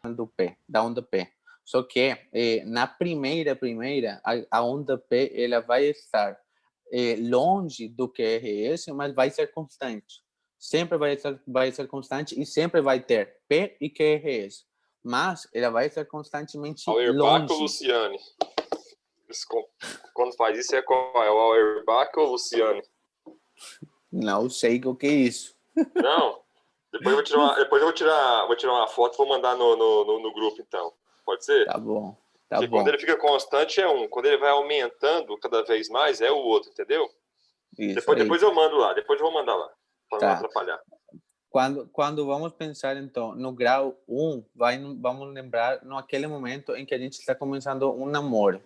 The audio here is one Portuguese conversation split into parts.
do pé, da onda pé. Só que na primeira, a onda P ela vai estar longe do QRS, mas vai ser constante. Sempre vai ser constante e sempre vai ter P e QRS. Mas ela vai ser constantemente Auerbach ou longe. Luciane? Quando faz isso é qual? É o Auerbach ou Luciane? Não sei o que é isso. Não. Depois eu vou tirar uma foto e vou mandar no grupo, então. Pode ser? Tá bom. Tá Porque bom. quando ele fica constante é um. Quando ele vai aumentando cada vez mais é o outro, entendeu? Isso Depois eu mando lá. Depois eu vou mandar lá. Para não atrapalhar. Quando vamos pensar, então, no grau 1, vamos lembrar naquele momento em que a gente está começando um namoro.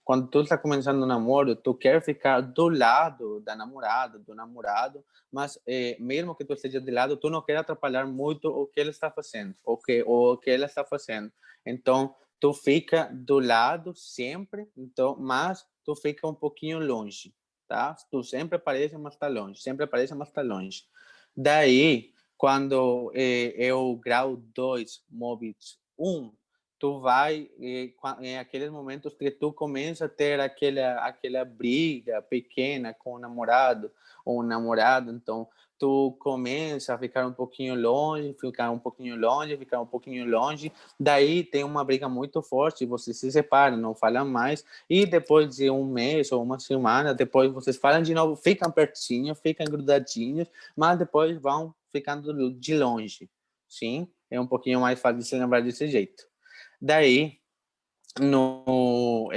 Quando tu está começando um namoro, tu quer ficar do lado da namorada, do namorado, mas mesmo que tu esteja de lado, tu não quer atrapalhar muito o que ele está fazendo, o que ela está fazendo. Então, tu fica do lado sempre, então, mas tu fica um pouquinho longe, tá? Tu sempre aparece, mas está longe. Sempre aparece, mas está longe. Daí, quando é o grau 2, Mobit 1, tu vai, em aqueles momentos que tu começa a ter aquela briga pequena com o namorado ou namorada, então tu começa a ficar um pouquinho longe, daí tem uma briga muito forte, vocês se separam, não falam mais, e depois de um mês ou uma semana, depois vocês falam de novo, ficam pertinho, ficam grudadinhos, mas depois vão ficando de longe, sim? É um pouquinho mais fácil de se lembrar desse jeito. Daí, no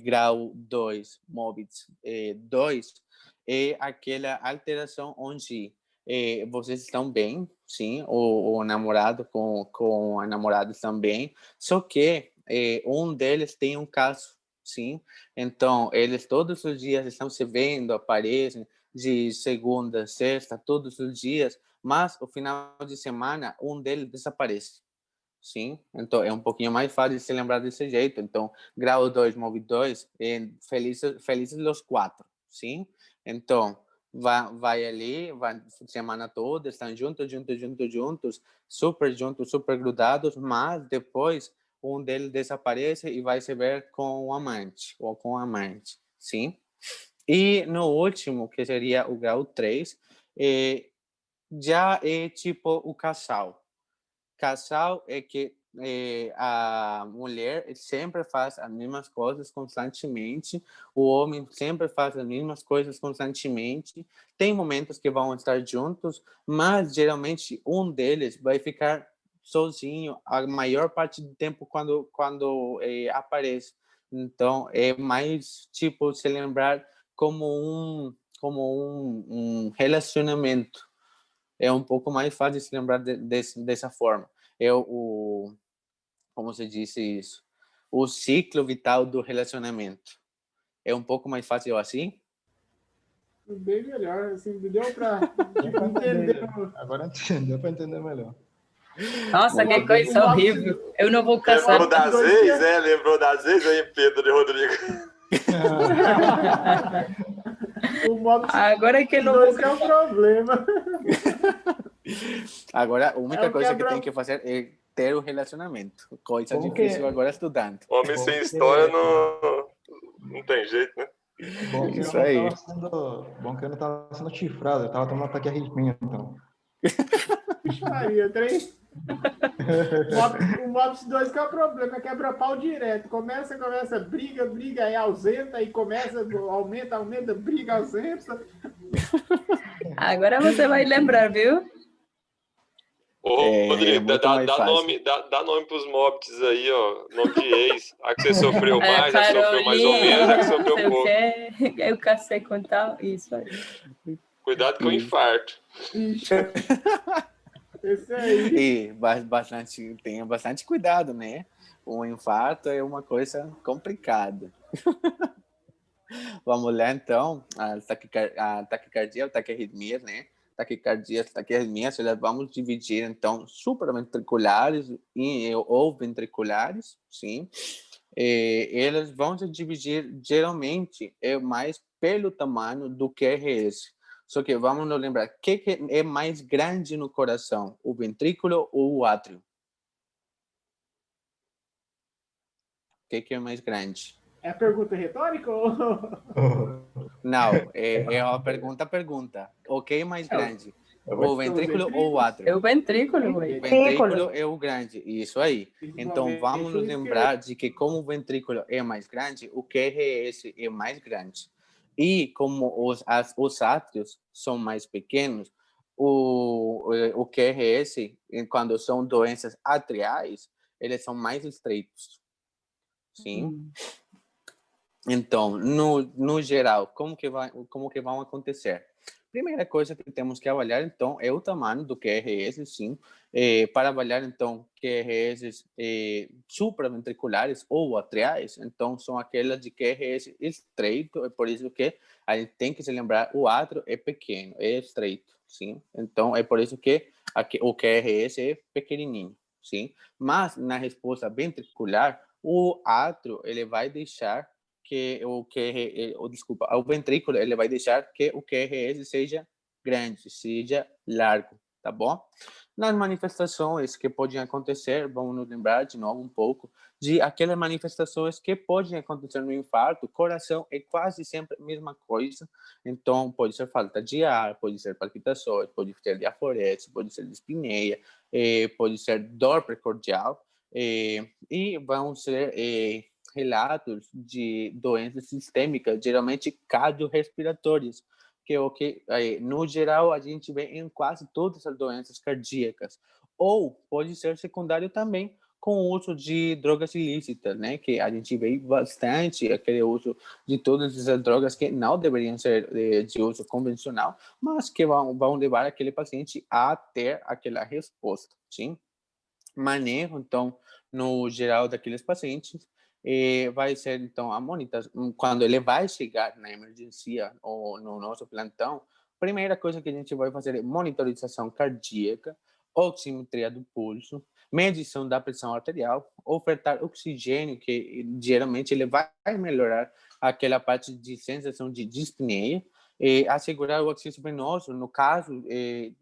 grau 2, Mobit 2, é aquela alteração onde vocês estão bem, sim, o namorado com a namorada estão bem, só que um deles tem um caso, sim, então eles todos os dias estão se vendo, aparecem de segunda, sexta, todos os dias, mas o final de semana um deles desaparece. Sim, então é um pouquinho mais fácil de se lembrar desse jeito. Então, grau 2, móvel 2, felizes os quatro, sim? Então, vai ali, vai semana toda, estão juntos, super grudados, mas depois um deles desaparece e vai se ver com o amante, ou com a amante, sim? E no último, que seria o grau 3, já é tipo o casal. Casal é que a mulher sempre faz as mesmas coisas constantemente, o homem sempre faz as mesmas coisas constantemente. Tem momentos que vão estar juntos, mas geralmente um deles vai ficar sozinho a maior parte do tempo quando aparece. Então é mais tipo se lembrar como um relacionamento. É um pouco mais fácil de se lembrar dessa forma. Como se diz isso? O ciclo vital do relacionamento. É um pouco mais fácil assim? Bem melhor, assim, deu para entender. Agora deu para entender melhor. Nossa, que coisa horrível. Eu não vou caçar. Lembrou das vezes aí, Pedro e Rodrigo? O modo agora é que não vou é um problema. Agora, a única coisa que tem que fazer é ter o relacionamento. Coisa difícil agora estudando. Homem sem história não tem jeito, né? Bom que isso aí. Bom que eu não estava sendo chifrado, eu estava tomando ataque arritmia, então. Vixe Maria, trem. O Mobs 2 que é o problema, é quebra-pau direto. Começa, briga, aí ausenta, aí começa, aumenta, briga, ausenta. Agora você vai lembrar, viu? Ô, Rodrigo, dá nome pros mobs aí, ó. Nome de ex. A que você sofreu mais, a que sofreu mais ou menos, a que sofreu pouco. Eu cacei com tal, isso aí. Cuidado com o infarto. Esse aí. E tenha bastante cuidado, né? O infarto é uma coisa complicada. Vamos lá, então. A taquicardia, a taquiarritmia, né? Taquiarritmias, elas vamos dividir, então, supraventriculares ou ventriculares, sim. Elas vão se dividir, geralmente, mais pelo tamanho do QRS. Só que vamos nos lembrar, o que é mais grande no coração? O ventrículo ou o átrio? que é mais grande? É a pergunta retórica? Não, é uma pergunta. O que é mais grande? O ventrículo ou o átrio? É o ventrículo, ué. O ventrículo é o grande, isso aí. Então, vamos nos lembrar de que como o ventrículo é mais grande, o QRS é mais grande. E como os átrios são mais pequenos, o QRS, quando são doenças atriais, eles são mais estreitos. Sim? Então, no geral, como que vão acontecer? Primeira coisa que temos que avaliar, então, é o tamanho do QRS, sim, para avaliar, então, QRS supraventriculares ou atriais, então, são aquelas de QRS estreito, é por isso que a gente tem que se lembrar, o átrio é pequeno, é estreito, sim, então, é por isso que o QRS é pequenininho, sim, mas na resposta ventricular, o átrio, ele vai deixar que o ventrículo, ele vai deixar que o QRS seja grande, seja largo, tá bom? Nas manifestações que podem acontecer, vamos nos lembrar de novo um pouco de aquelas manifestações que podem acontecer no infarto. Coração é quase sempre a mesma coisa, então pode ser falta de ar, pode ser palpitações, pode ser diaforese, pode ser dispneia, pode ser dor precordial, e vão ser relatos de doenças sistêmicas, geralmente cardiorrespiratórias, que é o que, no geral, a gente vê em quase todas as doenças cardíacas. Ou pode ser secundário também com o uso de drogas ilícitas, né? Que a gente vê bastante aquele uso de todas essas drogas que não deveriam ser de uso convencional, mas que vão levar aquele paciente a ter aquela resposta, sim? Manejo, então, no geral daqueles pacientes, vai ser, então, a monitoração. Quando ele vai chegar na emergência ou no nosso plantão, primeira coisa que a gente vai fazer é monitorização cardíaca, oximetria do pulso, medição da pressão arterial, ofertar oxigênio, que geralmente ele vai melhorar aquela parte de sensação de dispneia, assegurar o acesso venoso, no caso,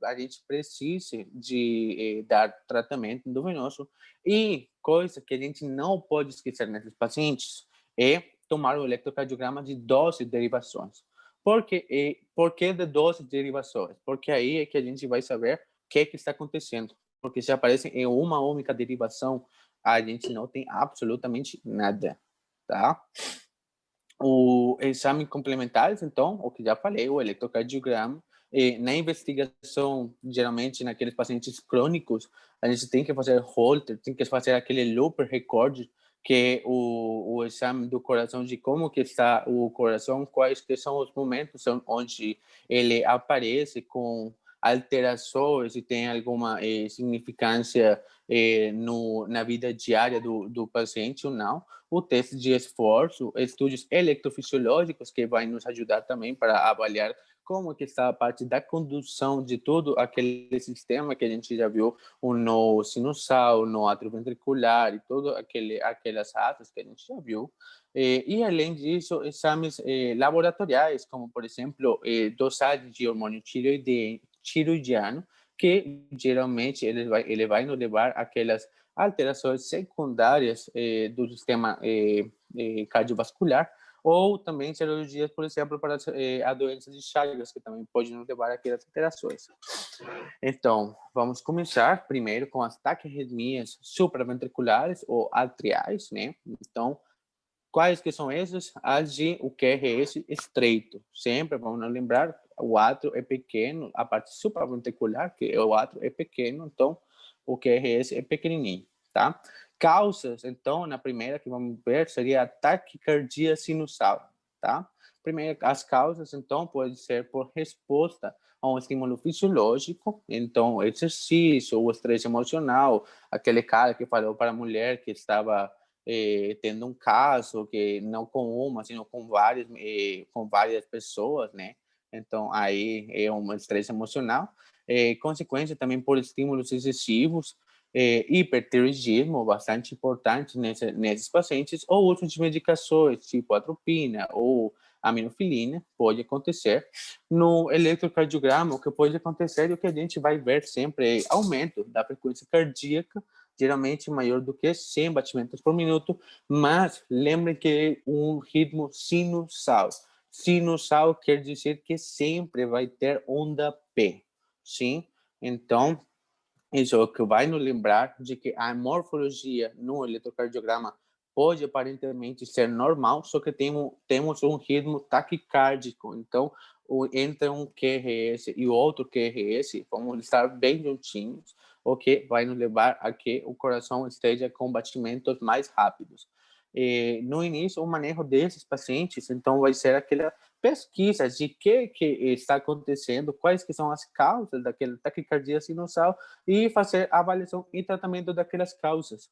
a gente precisa de dar tratamento endovenoso, e coisa que a gente não pode esquecer nesses pacientes é tomar o eletrocardiograma de 12 derivações. Por que de 12 derivações? Porque aí é que a gente vai saber o que está acontecendo. Porque se aparece em uma única derivação, a gente não tem absolutamente nada, tá? O exame complementares, então, o que já falei, o eletrocardiograma. Na investigação, geralmente naqueles pacientes crônicos, a gente tem que fazer Holter, tem que fazer aquele Looper Record, que é o exame do coração, de como que está o coração, quais que são os momentos onde ele aparece com alterações e tem alguma significância na vida diária do paciente ou não. O teste de esforço, estudos eletrofisiológicos que vai nos ajudar também para avaliar como que está a parte da condução de todo aquele sistema que a gente já viu no sinusal, no atrioventricular e todo aquelas raças que a gente já viu. E além disso, exames laboratoriais, como por exemplo, dosagem de hormônio tiroidiano, que geralmente ele vai nos levar aquelas alterações secundárias do sistema cardiovascular, ou também cirurgias, por exemplo, para a doença de Chagas, que também pode nos levar a aquelas alterações. Então, vamos começar primeiro com as taquiarritmias supraventriculares ou atriais, né? Então, quais que são essas? As de o QRS estreito. Sempre vamos lembrar, o átrio é pequeno, a parte supraventricular, que é o átrio, é pequeno, então o QRS é pequenininho, tá? Causas, então, na primeira que vamos ver, seria a taquicardia sinusal, tá? Primeiro, as causas, então, pode ser por resposta a um estímulo fisiológico, então, exercício, o estresse emocional, aquele cara que falou para a mulher que estava tendo um caso, que não com uma, sino com várias pessoas, né? Então, aí é um estresse emocional. Consequência também por estímulos excessivos, hipertiroidismo, bastante importante nesses pacientes, ou uso de medicações, tipo atropina ou aminofilina, pode acontecer. No eletrocardiograma, o que pode acontecer e o que a gente vai ver sempre é aumento da frequência cardíaca, geralmente maior do que 100 batimentos por minuto, mas lembrem que é um ritmo sinusal. Sinusal quer dizer que sempre vai ter onda P, sim? Então, isso é o que vai nos lembrar de que a morfologia no eletrocardiograma pode aparentemente ser normal, só que temos um ritmo taquicárdico. Então, entre um QRS e o outro QRS, vamos estar bem juntinhos, o que vai nos levar a que o coração esteja com batimentos mais rápidos. No início, o manejo desses pacientes, então, vai ser aquela pesquisa de que está acontecendo, quais que são as causas daquela taquicardia sinusal e fazer avaliação e tratamento daquelas causas.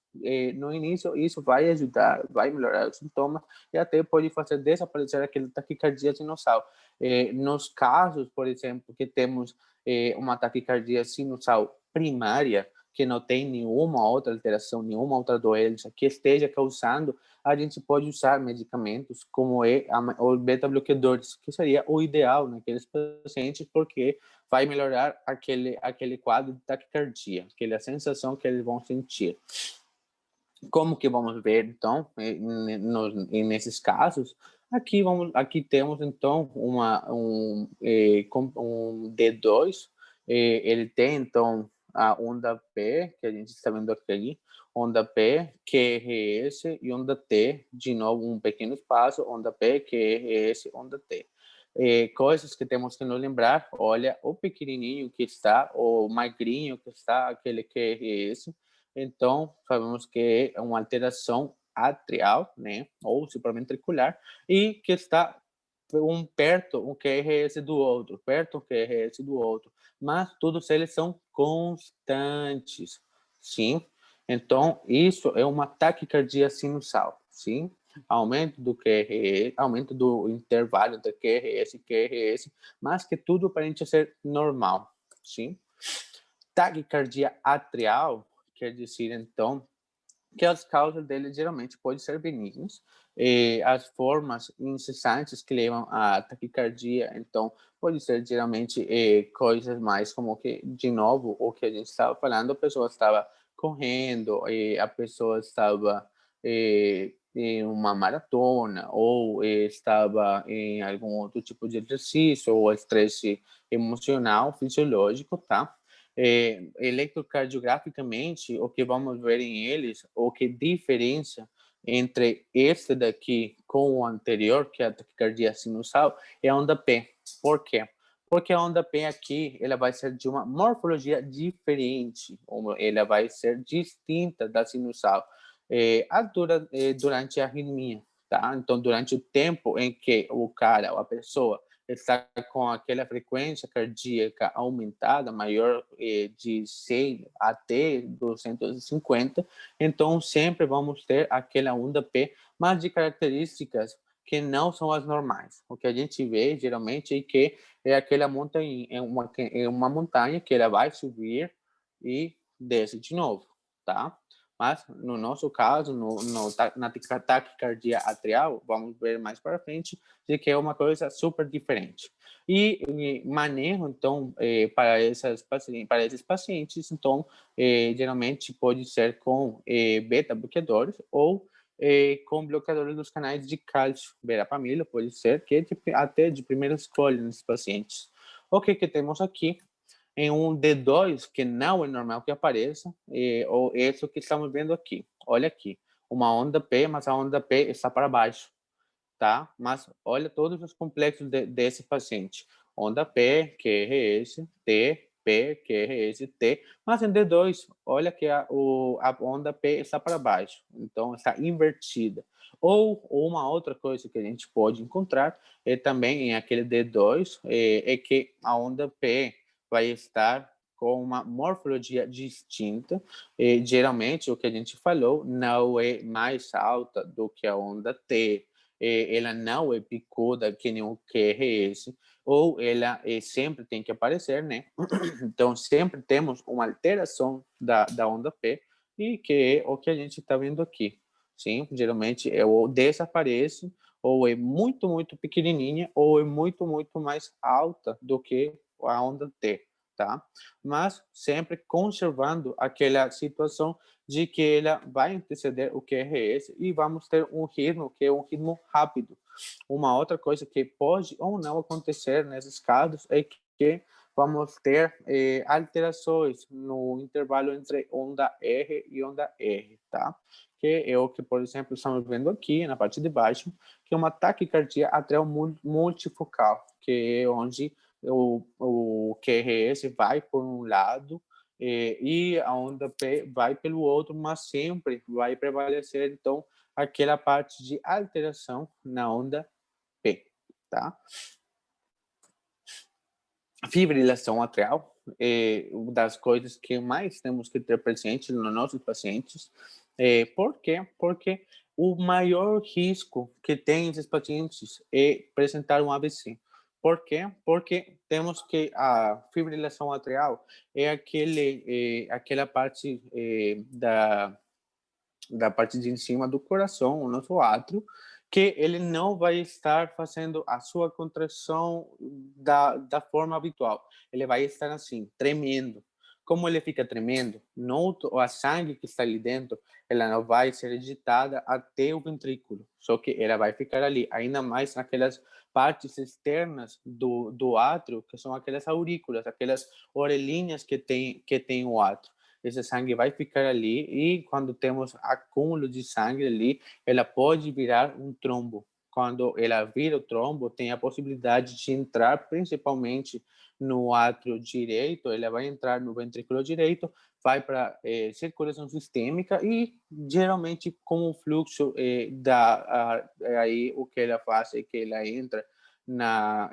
No início, isso vai ajudar, vai melhorar os sintomas e até pode fazer desaparecer aquela taquicardia sinusal. Nos casos, por exemplo, que temos uma taquicardia sinusal primária, que não tem nenhuma outra alteração, nenhuma outra doença que esteja causando, a gente pode usar medicamentos como o beta-bloqueadores, que seria o ideal naqueles pacientes, porque vai melhorar aquele quadro de taquicardia, aquela sensação que eles vão sentir. Como que vamos ver, então, nesses casos? Aqui temos, então, um D2, ele tem, então, a onda P, que a gente está vendo aqui, onda P, QRS e onda T, de novo um pequeno espaço, onda P, QRS, onda T. Coisas que temos que nos lembrar, olha, o pequenininho que está, o magrinho que está, aquele QRS, então sabemos que é uma alteração atrial, né, ou supraventricular, e que está perto um QRS do outro, perto um QRS do outro, mas todos eles são constantes, sim? Então, isso é uma taquicardia sinusal, sim? Aumento do QRS, aumento do intervalo entre QRS e QRS, mas que tudo aparenta ser normal, sim? Taquicardia atrial quer dizer, então, que as causas dele geralmente podem ser benignas, as formas incessantes que levam à taquicardia, então, pode ser geralmente coisas mais como que, de novo, o que a gente estava falando, a pessoa estava correndo, a pessoa estava em uma maratona, ou estava em algum outro tipo de exercício, ou estresse emocional, fisiológico, tá? Eletrocardiograficamente, o que vamos ver em eles, o que diferença entre este daqui com o anterior, que é a taquicardia sinusal, é a onda P. Por quê? Porque a onda P aqui, ela vai ser de uma morfologia diferente, ela vai ser distinta da sinusal durante a arritmia, tá? Então, durante o tempo em que o cara ou a pessoa está com aquela frequência cardíaca aumentada, maior de 100 até 250, então sempre vamos ter aquela onda P, mas de características que não são as normais. O que a gente vê geralmente é que é aquela montanha, é uma montanha que ela vai subir e desce de novo, tá? Mas, no nosso caso, na taquicardia atrial, vamos ver mais para frente, de que é uma coisa super diferente. E manejo, então, para esses pacientes, então, geralmente pode ser com beta-bloqueadores ou com bloqueadores dos canais de cálcio. Verapamil pode ser, que até de primeira escolha nesses pacientes. O que temos aqui? Em um D2, que não é normal que apareça, ou isso que estamos vendo aqui. Olha aqui, uma onda P, mas a onda P está para baixo, tá? Mas olha todos os complexos desse paciente. Onda P, QRS, T, P, QRS, T, mas em D2, olha que a onda P está para baixo, então está invertida. Ou uma outra coisa que a gente pode encontrar também em aquele D2 é que a onda P vai estar com uma morfologia distinta. Geralmente, o que a gente falou, não é mais alta do que a onda T, ela não é picuda que nem o QRS, ou ela sempre tem que aparecer, né? Então, sempre temos uma alteração da onda P, e que é o que a gente está vendo aqui. Sim, geralmente ou desaparece, ou é muito, muito pequenininha, ou é muito, muito mais alta do que a onda T, tá? Mas sempre conservando aquela situação de que ela vai anteceder o QRS e vamos ter um ritmo que é um ritmo rápido. Uma outra coisa que pode ou não acontecer nesses casos é que vamos ter alterações no intervalo entre onda R e onda R, tá? Que é o que, por exemplo, estamos vendo aqui na parte de baixo, que é uma taquicardia atrial multifocal, que é onde o QRS vai por um lado e a onda P vai pelo outro, mas sempre vai prevalecer, então, aquela parte de alteração na onda P, tá? Fibrilação atrial é uma das coisas que mais temos que ter presente nos nossos pacientes. Por quê? Porque o maior risco que tem esses pacientes é apresentar um AVC. Por quê? Porque temos que a fibrilação atrial é aquela parte da parte de cima do coração, o nosso átrio, que ele não vai estar fazendo a sua contração da forma habitual. Ele vai estar assim, tremendo. Como ele fica tremendo, a sangue que está ali dentro, ela não vai ser ejetada até o ventrículo, só que ela vai ficar ali, ainda mais naquelas partes externas do átrio, que são aquelas aurículas, aquelas orelhinhas que tem o átrio. Esse sangue vai ficar ali e quando temos acúmulo de sangue ali, ela pode virar um trombo. Quando ela vira o trombo, tem a possibilidade de entrar principalmente no átrio direito, ela vai entrar no ventrículo direito, vai para circulação sistêmica e geralmente com o fluxo aí o que ela faz é que ela entra na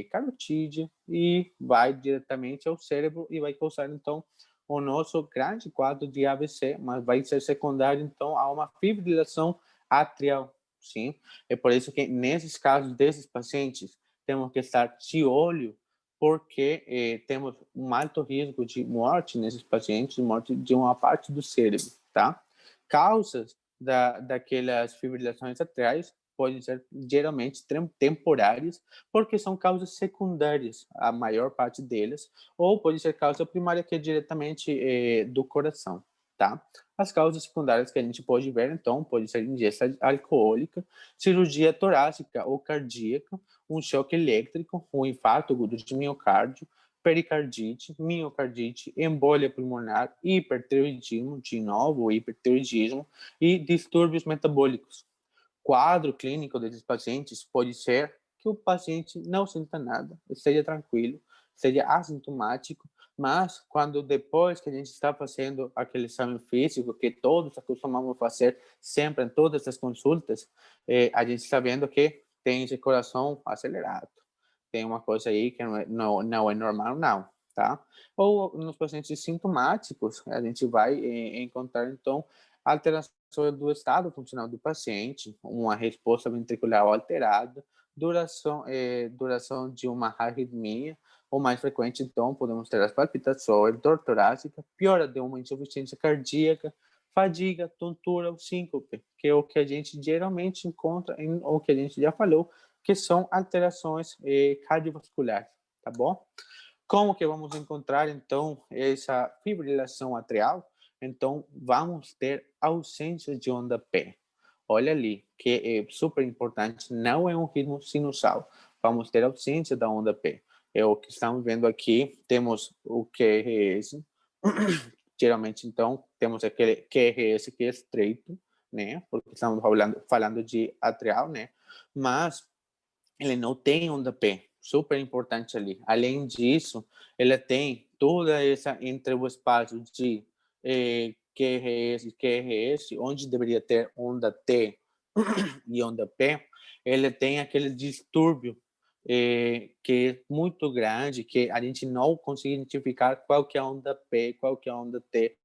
carotídea e vai diretamente ao cérebro e vai causar então o nosso grande quadro de AVC, mas vai ser secundário, então, a uma fibrilação atrial, sim? É por isso que, nesses casos desses pacientes, temos que estar de olho, porque temos um alto risco de morte nesses pacientes, morte de uma parte do cérebro, tá? Causas daquelas fibrilações atriais podem ser geralmente temporárias, porque são causas secundárias, a maior parte delas, ou pode ser causa primária, que é diretamente do coração, tá? As causas secundárias que a gente pode ver, então, pode ser ingesta alcoólica, cirurgia torácica ou cardíaca, um choque elétrico, um infarto agudo de miocárdio, pericardite, miocardite, embolia pulmonar, hipertireoidismo, de novo, hipertireoidismo, e distúrbios metabólicos. Quadro clínico desses pacientes pode ser que o paciente não sinta nada, esteja tranquilo, seja assintomático, mas quando depois que a gente está fazendo aquele exame físico, que todos acostumamos fazer sempre em todas as consultas, a gente está vendo que tem esse coração acelerado. Tem uma coisa aí que não é normal, não, tá? Ou nos pacientes sintomáticos, a gente vai encontrar, então, alterações do estado funcional do paciente, uma resposta ventricular alterada, duração de uma arritmia, ou mais frequente, então, podemos ter as palpitações, dor torácica, piora de uma insuficiência cardíaca, fadiga, tontura ou síncope, que é o que a gente geralmente encontra, ou que a gente já falou, que são alterações cardiovasculares, tá bom? Como que vamos encontrar, então, essa fibrilação atrial? Então, vamos ter ausência de onda P. Olha ali, que é super importante, não é um ritmo sinusal. Vamos ter ausência da onda P. É o que estamos vendo aqui, temos o QRS, geralmente, então, temos aquele QRS que é estreito, né? Porque estamos falando de atrial, né? Mas ele não tem onda P, super importante ali. Além disso, ele tem toda essa entre o espaço de QRS e QRS, onde deveria ter onda T e onda P, ele tem aquele distúrbio que é muito grande, que a gente não consegue identificar qual que é a onda P, qual que é a onda T,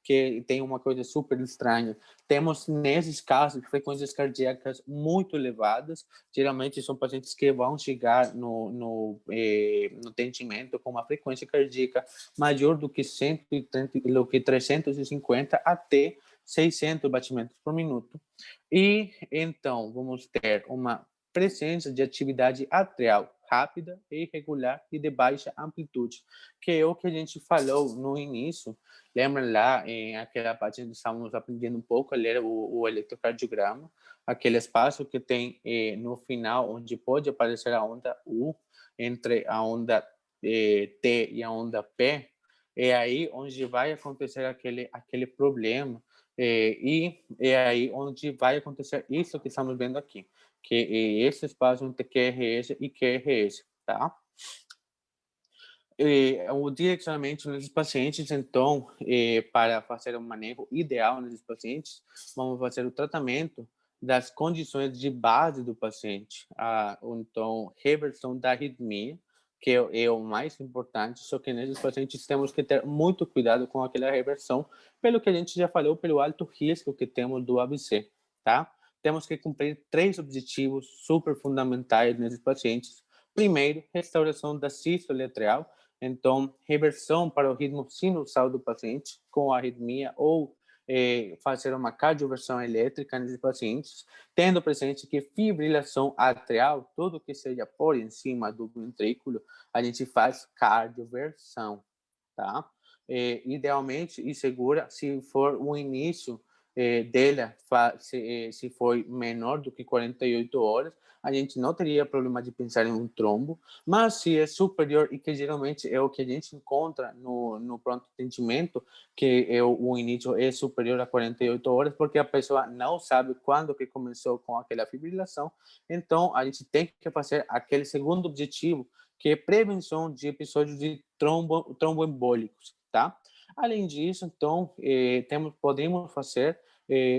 que tem uma coisa super estranha. Temos, nesses casos, frequências cardíacas muito elevadas, geralmente são pacientes que vão chegar no atendimento com uma frequência cardíaca maior do que 130, do que 350 até 600 batimentos por minuto. E, então, vamos ter uma presença de atividade atrial rápida, irregular e de baixa amplitude, que é o que a gente falou no início. Lembra lá, em aquela parte que estávamos aprendendo um pouco a ler o eletrocardiograma, aquele espaço que tem no final, onde pode aparecer a onda U, entre a onda T e a onda P, é aí onde vai acontecer aquele problema, e é aí onde vai acontecer isso que estamos vendo aqui, que é esse espaço entre QRS e QRS, tá? O direcionamento nesses pacientes, então, para fazer um manejo ideal nesses pacientes, vamos fazer o tratamento das condições de base do paciente, então, reversão da arritmia, que é o mais importante, só que nesses pacientes temos que ter muito cuidado com aquela reversão, pelo que a gente já falou, pelo alto risco que temos do AVC, tá? Temos que cumprir 3 objetivos super fundamentais nesses pacientes. Primeiro, restauração da sístole atrial, então, reversão para o ritmo sinusal do paciente com arritmia ou fazer uma cardioversão elétrica nesses pacientes, tendo presente que fibrilação atrial, tudo que seja por em cima do ventrículo, a gente faz cardioversão, tá? Idealmente e segura, se for o início dela, se foi menor do que 48 horas, a gente não teria problema de pensar em um trombo, mas se é superior, e que geralmente é o que a gente encontra no pronto atendimento, que o início é superior a 48 horas, porque a pessoa não sabe quando que começou com aquela fibrilação, então a gente tem que fazer aquele segundo objetivo, que é prevenção de episódios de tromboembólicos, tá? Além disso, então, podemos fazer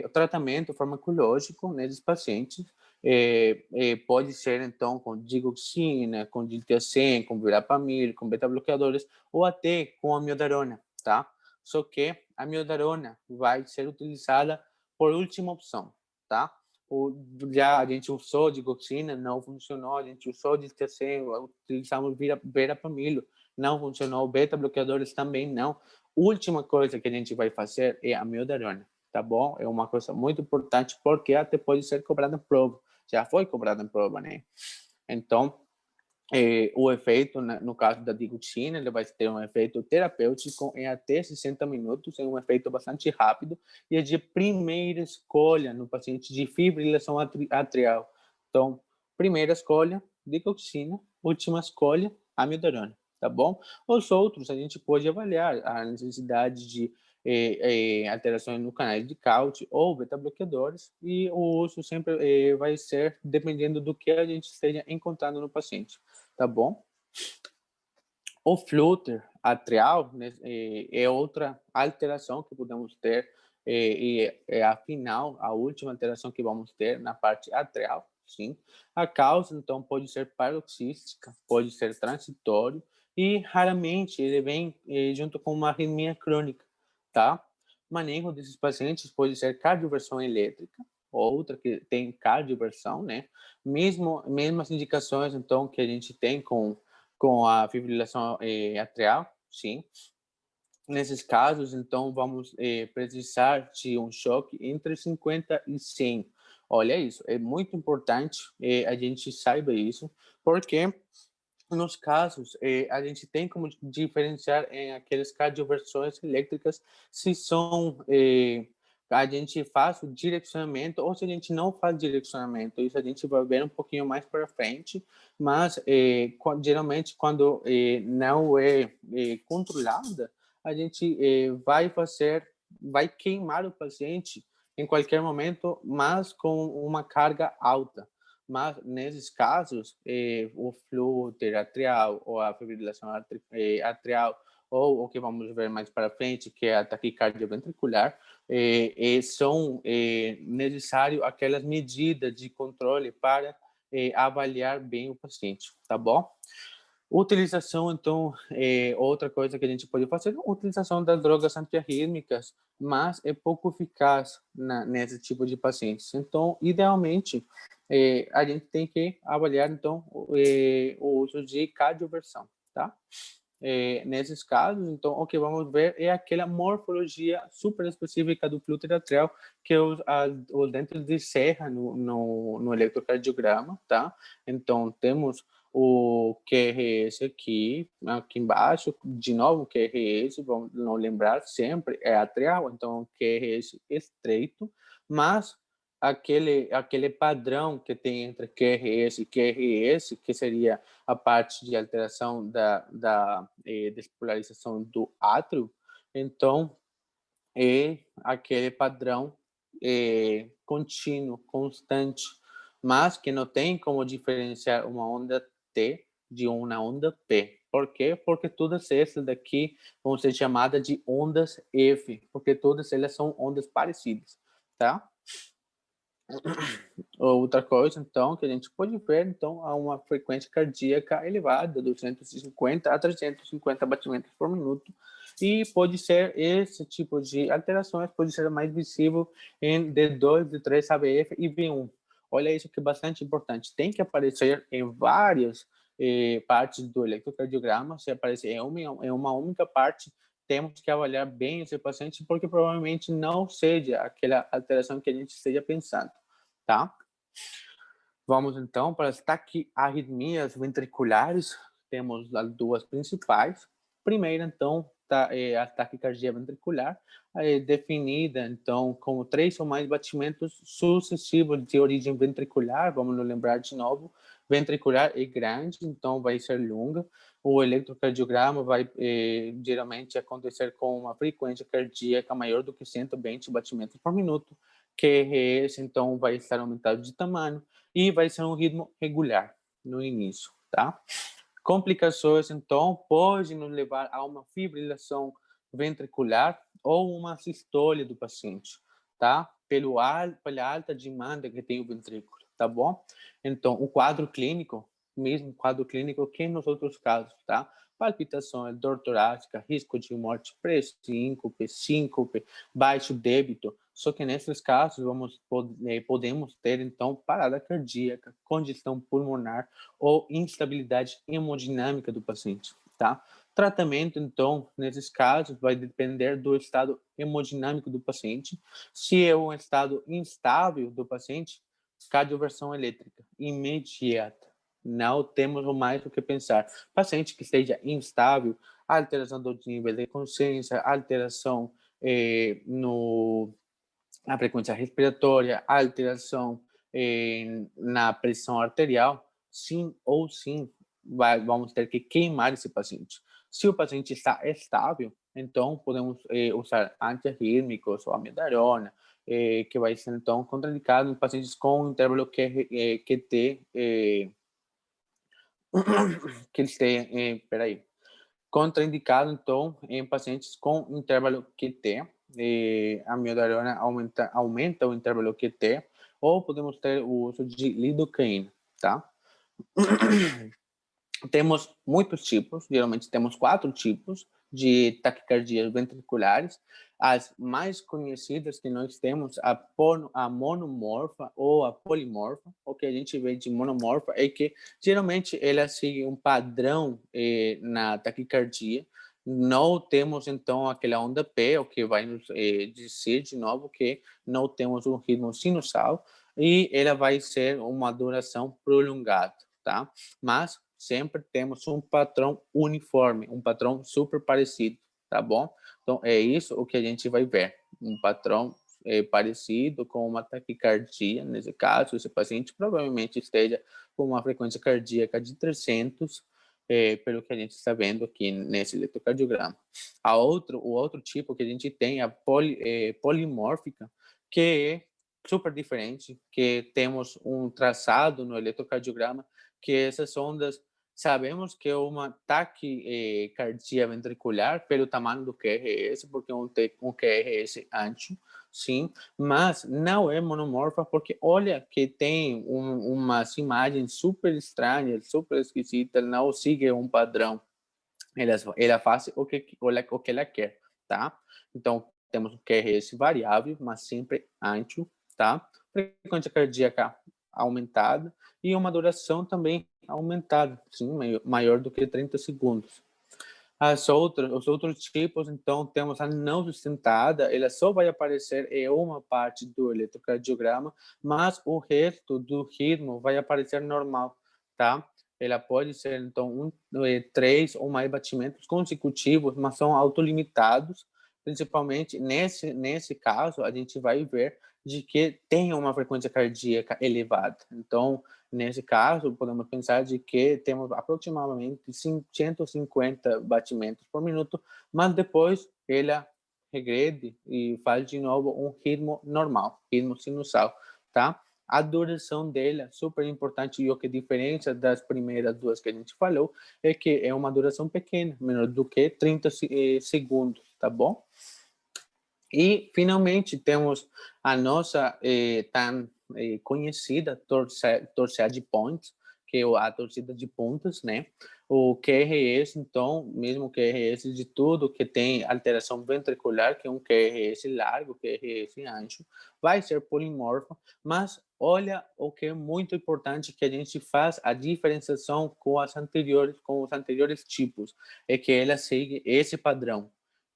o tratamento farmacológico nesses pacientes. Pode ser, então, com digoxina, com diltiazem, com verapamil, com beta-bloqueadores, ou até com amiodarona, tá? Só que a amiodarona vai ser utilizada por última opção, tá? Já a gente usou digoxina, não funcionou, a gente usou diltiazem, utilizamos verapamil, não funcionou, beta-bloqueadores também não. Última coisa que a gente vai fazer é a amiodarona, tá bom? É uma coisa muito importante, porque até pode ser cobrada em prova. Já foi cobrada em prova, né? Então, o efeito, no caso da digoxina, ele vai ter um efeito terapêutico em até 60 minutos, é um efeito bastante rápido, e é de primeira escolha no paciente de fibrilação atrial. Então, primeira escolha, digoxina, última escolha, amiodarona, tá bom? Os outros, a gente pode avaliar a necessidade de alterações no canal de cálcio ou beta-bloqueadores, e o uso sempre vai ser dependendo do que a gente esteja encontrando no paciente, tá bom? O flúter atrial, né, é outra alteração que podemos ter, e afinal, a última alteração que vamos ter na parte atrial, sim. A causa, então, pode ser paroxística, pode ser transitório, e raramente ele vem junto com uma arritmia crônica, tá? Manejo desses pacientes pode ser cardioversão elétrica, outra que tem cardioversão, né? Mesmas indicações, então, que a gente tem com a fibrilação atrial, sim. Nesses casos, então, vamos precisar de um choque entre 50 e 100. Olha isso, é muito importante a gente saiba isso, porque nos casos, a gente tem como diferenciar em aquelas cardioversões elétricas se são a gente faz o direcionamento ou se a gente não faz direcionamento. Isso a gente vai ver um pouquinho mais para frente, mas geralmente quando não é controlada, a gente vai queimar o paciente em qualquer momento, mas com uma carga alta. Mas nesses casos, o flúter atrial ou a fibrilação atrial, ou o que vamos ver mais para frente, que é a taquicardia ventricular, são necessárias aquelas medidas de controle para avaliar bem o paciente, tá bom? Utilização, então, outra coisa que a gente pode fazer, a utilização das drogas antiarrítmicas, mas é pouco eficaz nesse tipo de pacientes. Então, idealmente, a gente tem que avaliar, então, o uso de cardioversão, tá? Nesses casos, então, o que vamos ver é aquela morfologia super específica do flúter atrial, que é os dentes de serra no eletrocardiograma, tá? Então, temos o QRS aqui embaixo, de novo, o QRS, vamos não lembrar sempre, é atrial, então o QRS estreito, mas aquele padrão que tem entre QRS e QRS, que seria a parte de alteração da despolarização do átrio, então é aquele padrão contínuo, constante, mas que não tem como diferenciar uma onda T de uma onda P. Por quê? Porque todas essas daqui vão ser chamadas de ondas F, porque todas elas são ondas parecidas, tá? Outra coisa, então, que a gente pode ver, então, há uma frequência cardíaca elevada, 250 a 350 batimentos por minuto, e pode ser esse tipo de alterações, pode ser mais visível em D2, D3, ABF e V1. Olha isso que é bastante importante. Tem que aparecer em várias partes do eletrocardiograma. Se aparecer em uma única parte, temos que avaliar bem esse paciente, porque provavelmente não seja aquela alteração que a gente esteja pensando, tá? Vamos então para as taquiarritmias ventriculares. Temos as duas principais. Primeiro, então, a taquicardia ventricular, definida, então, como 3 ou mais batimentos sucessivos de origem ventricular. Vamos nos lembrar de novo. Ventricular é grande, então vai ser longa. O eletrocardiograma vai geralmente acontecer com uma frequência cardíaca maior do que 120 batimentos por minuto. QRS, então, vai estar aumentado de tamanho e vai ser um ritmo regular no início, tá? Complicações, então, podem nos levar a uma fibrilação ventricular ou uma sistole do paciente, tá? Pela alta demanda que tem o ventrículo, tá bom? Então, o quadro clínico, mesmo quadro clínico que nos outros casos, tá? Palpitações, dor torácica, risco de morte, síncope, baixo débito. Só que nesses casos podemos ter, então, parada cardíaca, congestão pulmonar ou instabilidade hemodinâmica do paciente, tá? Tratamento, então, nesses casos, vai depender do estado hemodinâmico do paciente. Se é um estado instável do paciente, cardioversão elétrica imediata. Não temos mais o que pensar. Paciente que esteja instável, alteração do nível de consciência, alteração na frequência respiratória, alteração na pressão arterial, sim ou sim, vamos ter que queimar esse paciente. Se o paciente está estável, então podemos usar antiarrítmicos ou amiodarona, que vai ser então contraindicado em pacientes com intervalo QT, que eles têm, contraindicado então em pacientes com intervalo QT, a amiodarona aumenta o intervalo QT, ou podemos ter o uso de lidocaína, tá? Temos muitos tipos, geralmente temos 4 tipos de taquicardias ventriculares. As mais conhecidas que nós temos, a monomorfa ou a polimorfa. O que a gente vê de monomorfa é que geralmente ela segue um padrão na taquicardia. Não temos então aquela onda P, o que vai nos dizer de novo que não temos um ritmo sinusal, e ela vai ser uma duração prolongada, tá? Mas sempre temos um patrão uniforme, um patrão super parecido, tá bom? Então, é isso o que a gente vai ver, um patrão parecido com uma taquicardia, nesse caso, esse paciente provavelmente esteja com uma frequência cardíaca de 300, pelo que a gente está vendo aqui nesse eletrocardiograma. O outro tipo que a gente tem é a polimórfica, que é super diferente, que temos um traçado no eletrocardiograma, que essas ondas, sabemos que é uma taquicardia ventricular pelo tamanho do QRS, porque é um QRS ancho, sim, mas não é monomorfa, porque olha que tem umas imagens super estranhas, super esquisitas, não sigue um padrão. Ela faz o que ela quer, tá? Então, temos um QRS variável, mas sempre ancho, tá? Frequência cardíaca aumentada e uma duração também aumentada, sim, maior do que 30 segundos. Os outros tipos, então, temos a não sustentada, ela só vai aparecer em uma parte do eletrocardiograma, mas o resto do ritmo vai aparecer normal, tá? ela pode ser, então, 3 ou mais batimentos consecutivos, mas são autolimitados. Principalmente nesse caso, a gente vai ver de que tem uma frequência cardíaca elevada. Então, nesse caso, podemos pensar de que temos aproximadamente 150 batimentos por minuto, mas depois ela regrede e faz de novo um ritmo normal, ritmo sinusal, tá? A duração dela, super importante, e o que diferencia das primeiras duas que a gente falou, é que é uma duração pequena, menor do que 30 segundos, tá bom? E, finalmente, temos a nossa tão conhecida torcida de pontos, que é a torcida de pontas, né? O QRS, então, mesmo o QRS de tudo que tem alteração ventricular, que é um QRS largo, QRS ancho, vai ser polimorfo, mas olha o que é muito importante, que a gente faz a diferenciação com os anteriores tipos, é que ela segue esse padrão,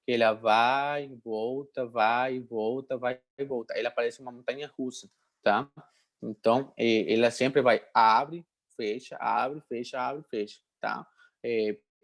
que ela vai, volta, vai, volta, vai e volta. Ela parece uma montanha russa, tá? Então, ela sempre vai, abre, fecha, fecha, tá?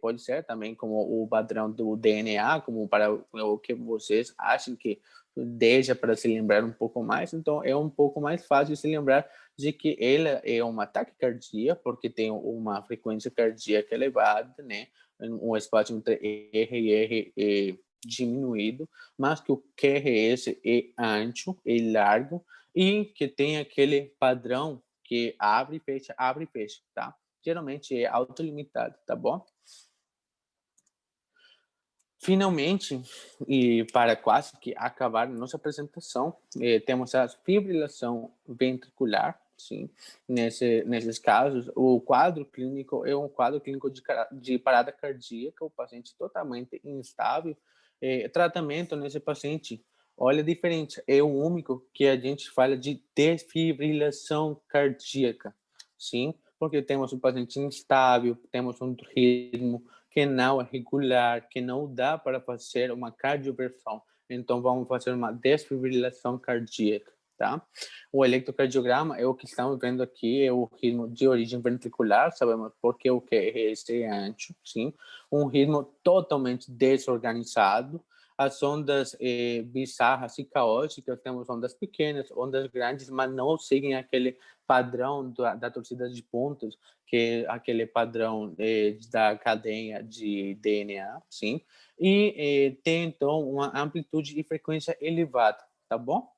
Pode ser também como o padrão do DNA, como para o que vocês acham que deixa para se lembrar um pouco mais. Então, é um pouco mais fácil de se lembrar de que ela é uma taquicardia, porque tem uma frequência cardíaca elevada, né? Um espaço entre R e R diminuído, mas que o QRS é ancho, é largo, e que tem aquele padrão que abre e fecha, tá? Geralmente é autolimitado, tá bom? Finalmente, e para quase que acabar nossa apresentação, temos a fibrilação ventricular, sim. Nesses casos, o quadro clínico é um quadro clínico de parada cardíaca, o paciente totalmente instável. Tratamento nesse paciente, olha, diferente, é o único que a gente fala de desfibrilação cardíaca, sim, porque temos um paciente instável, temos um ritmo que não é regular, que não dá para fazer uma cardioversão. Então, vamos fazer uma desfibrilação cardíaca, tá? O eletrocardiograma é o que estamos vendo aqui, é o ritmo de origem ventricular, sabemos porque o QRS é ancho, sim? Um ritmo totalmente desorganizado. As ondas bizarras e caóticas, temos ondas pequenas, ondas grandes, mas não seguem aquele padrão da torcida de pontos, que é aquele padrão da cadeia de DNA, sim? E tem, então, uma amplitude e frequência elevada, tá bom?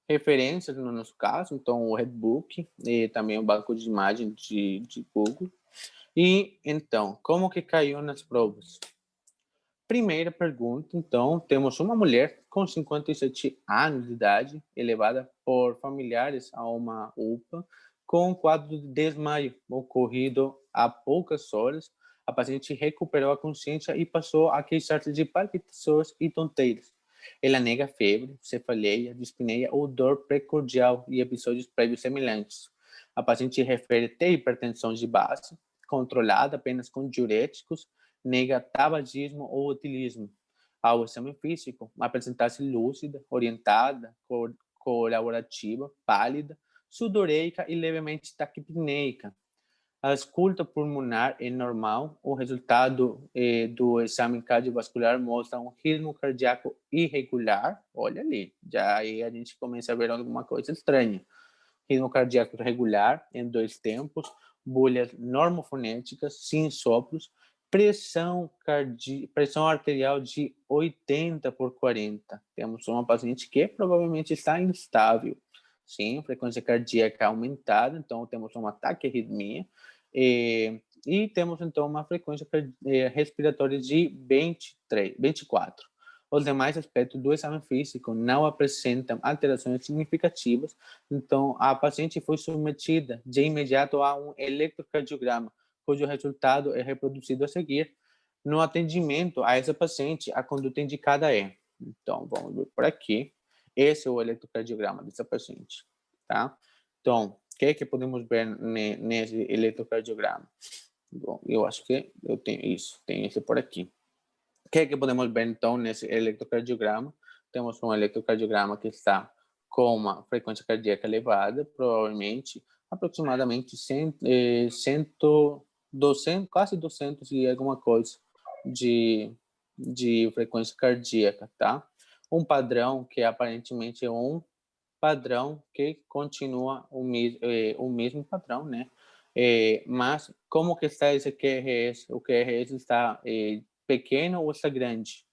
Referências no nosso caso, então, o Redbook e também o banco de imagem de Google. E, então, como que caiu nas provas? Primeira pergunta, então, temos uma mulher com 57 anos de idade, levada por familiares a uma UPA, com um quadro de desmaio ocorrido há poucas horas. A paciente recuperou a consciência e passou a queixar-se de palpitações e tonteiras. Ela nega febre, cefaleia, dispneia ou dor precordial e episódios prévios semelhantes. A paciente refere ter hipertensão de base, controlada apenas com diuréticos, nega tabagismo ou utilismo. Ao exame físico, apresentar-se lúcida, orientada, colaborativa, pálida, sudoreica e levemente taquipneica. A ausculta pulmonar é normal. O resultado do exame cardiovascular mostra um ritmo cardíaco irregular. Olha ali, já aí a gente começa a ver alguma coisa estranha. Ritmo cardíaco regular em 2 tempos, bolhas normofonéticas, sem sopros, pressão arterial de 80 por 40. Temos uma paciente que provavelmente está instável. Sim, frequência cardíaca aumentada, então temos uma taquiarritmia. E temos, então, uma frequência respiratória de 24. Os demais aspectos do exame físico não apresentam alterações significativas, então a paciente foi submetida de imediato a um eletrocardiograma, cujo resultado é reproduzido a seguir. No atendimento a essa paciente, a conduta indicada é, então, vamos ver por aqui, esse é o eletrocardiograma dessa paciente, tá? Então, o que é que podemos ver nesse eletrocardiograma? Bom, eu acho que eu tenho isso, tem esse por aqui. O que é que podemos ver, então, nesse eletrocardiograma? Temos um eletrocardiograma que está com uma frequência cardíaca elevada, provavelmente aproximadamente 200, quase 200 e alguma coisa de frequência cardíaca, tá? Um padrão que aparentemente é um padrão que continua o mesmo padrão, né? Mas como que está esse QRS? O QRS está pequeno ou está grande?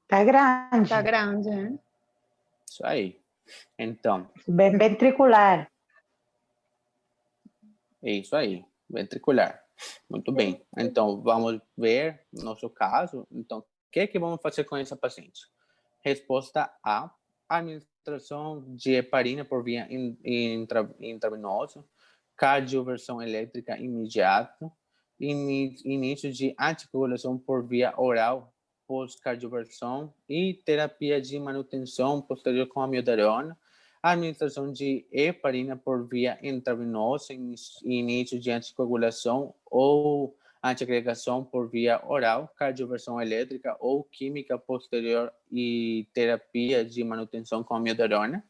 Está grande. Está grande, hein? Isso aí. Então. Bem ventricular. É isso aí, ventricular. Muito bem. Então, vamos ver nosso caso. Então, o que vamos fazer com essa paciente? Resposta A, administração de heparina por via intravenosa, cardioversão elétrica imediata, início de anticoagulação por via oral pós-cardioversão e terapia de manutenção posterior com amiodarona, administração de heparina por via intravenosa, início de anticoagulação ou antiagregação por via oral, cardioversão elétrica ou química posterior e terapia de manutenção com amiodarona,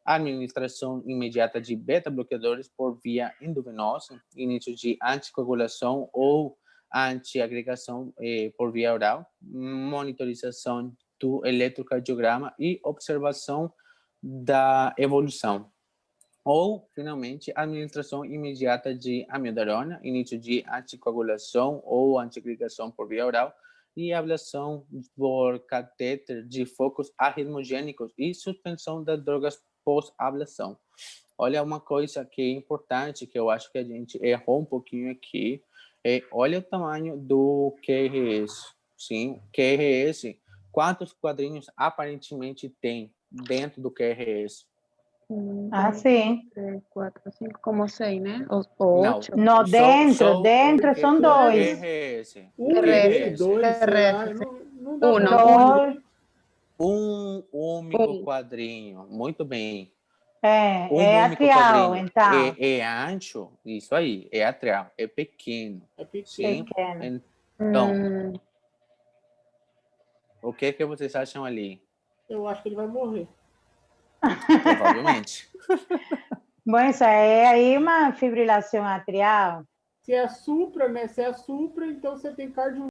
administração imediata de beta-bloqueadores por via endovenosa, início de anticoagulação ou antiagregação por via oral, monitorização do eletrocardiograma e observação da evolução. Ou, finalmente, administração imediata de amiodarona, início de anticoagulação ou antiagregação por via oral e ablação por catéter de focos arritmogênicos e suspensão das drogas pós-ablação. Olha, uma coisa que é importante, que eu acho que a gente errou um pouquinho aqui, olha o tamanho do QRS. Sim, QRS, quantos quadrinhos aparentemente tem dentro do QRS? Sim. 3, 4, 5, como 6, né? Ou Não. 8. No, dentro são dois. QRS. Dois, não dá Dois. Um único quadrinho. Muito bem. É atrial, então. É ancho, isso aí, é atrial, é pequeno. É pequeno. Sim? Então, o que vocês acham ali? Eu acho que ele vai morrer. Provavelmente. Bom, isso é aí uma fibrilação atrial. Se é supra, né? Se é supra, então você tem cardio